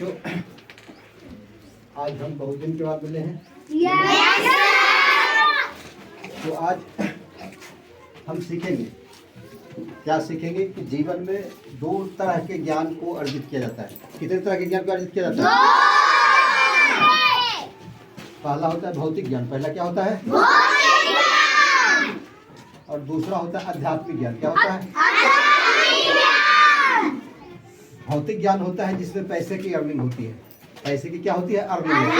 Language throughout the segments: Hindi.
बच्चों, आज हम बहुत दिन के बाद मिले हैं। तो आज हम सीखेंगे, क्या सीखेंगे कि जीवन में दो तरह के ज्ञान को अर्जित किया जाता है। कितने तरह के ज्ञान को अर्जित किया जाता है? पहला होता है भौतिक ज्ञान। पहला क्या होता है? और दूसरा होता है आध्यात्मिक ज्ञान। क्या होता है? भौतिक ज्ञान होता है जिसमें पैसे की अर्निंग होती है। पैसे की क्या होती है? अर्निंग।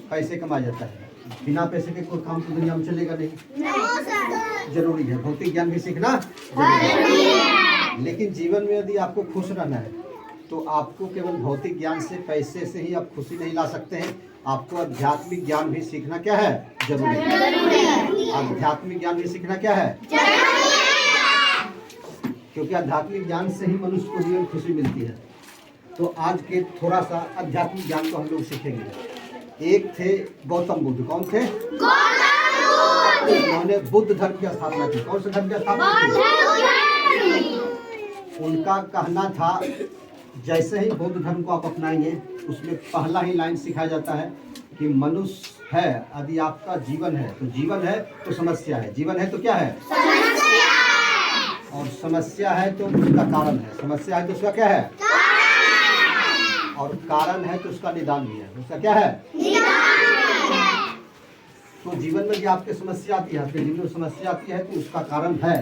पैसे कमाया जाता है। बिना पैसे के कोई काम तो दुनिया में चलेगा नहीं। जरूरी है, भौतिक ज्ञान भी सीखना जरूरी है। लेकिन जीवन में यदि आपको खुश रहना है तो आपको केवल भौतिक ज्ञान से, पैसे से ही आप खुशी नहीं ला सकते हैं। आपको आध्यात्मिक ज्ञान भी सीखना क्या है? जरूरी है। आध्यात्मिक ज्ञान भी सीखना क्या है? क्योंकि आध्यात्मिक ज्ञान से ही मनुष्य को जीवन खुशी मिलती है। तो आज के थोड़ा सा आध्यात्मिक ज्ञान को हम लोग सीखेंगे। एक थे गौतम बुद्ध। कौन थे? उन्होंने बुद्ध धर्म की स्थापना की। कौन से धर्म की स्थापना की? उनका कहना था जैसे ही बौद्ध धर्म को आप अपनाएंगे, उसमें पहला ही लाइन सिखाया जाता है कि मनुष्य है, यदि आपका जीवन है तो जीवन है तो समस्या है, जीवन है तो क्या है? और समस्या है तो उसका कारण है, समस्या है तो उसका क्या है? और कारण है तो उसका निदान भी है। उसका क्या है? तो जीवन में जो आपके समस्या आती है, आपके जीवन में समस्या आती है तो उसका कारण है।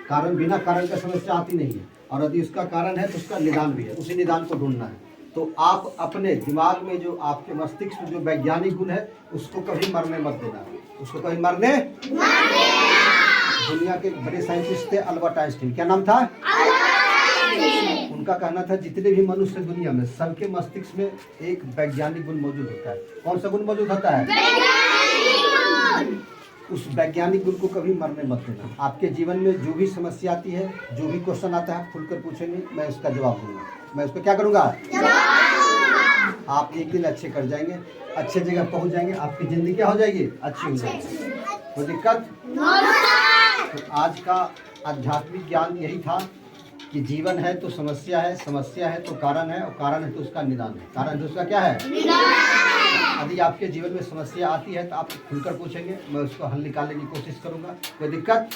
कारण, बिना कारण का समस्या आती नहीं है। और यदि उसका कारण है तो उसका निदान भी है। उसी निदान को ढूंढना है। तो आप अपने दिमाग में जो आपके मस्तिष्क में जो वैज्ञानिक गुण है उसको कभी मरने मत देना। उसको कभी मरने। दुनिया के बड़े साइंटिस्ट थे अल्बर्ट आइंस्टीन। क्या नाम था? उनका कहना था जितने भी मनुष्य दुनिया में, सबके मस्तिष्क में एक वैज्ञानिक गुण मौजूद होता है। कौन सा गुण मौजूद होता है? उस वैज्ञानिक गुण को कभी मरने मत देना। आपके जीवन में जो भी समस्या आती है, जो भी क्वेश्चन आता है, खुलकर पूछेंगे, मैं उसका जवाब दूंगा। मैं उसको क्या करूंगा? आप एक दिन अच्छे कर जाएंगे, अच्छे जगह पहुंच जाएंगे, आपकी जिंदगी क्या हो जाएगी? अच्छी हो जाएगी। कोई दिक्कत? तो आज का आध्यात्मिक ज्ञान यही था कि जीवन है तो समस्या है, समस्या है तो कारण है, और कारण है तो उसका निदान है। कारण तो उसका क्या है? यदि आपके जीवन में समस्या आती है तो आप खुलकर पूछेंगे, मैं उसको हल निकालने की कोशिश करूंगा। कोई दिक्कत?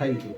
Thank you.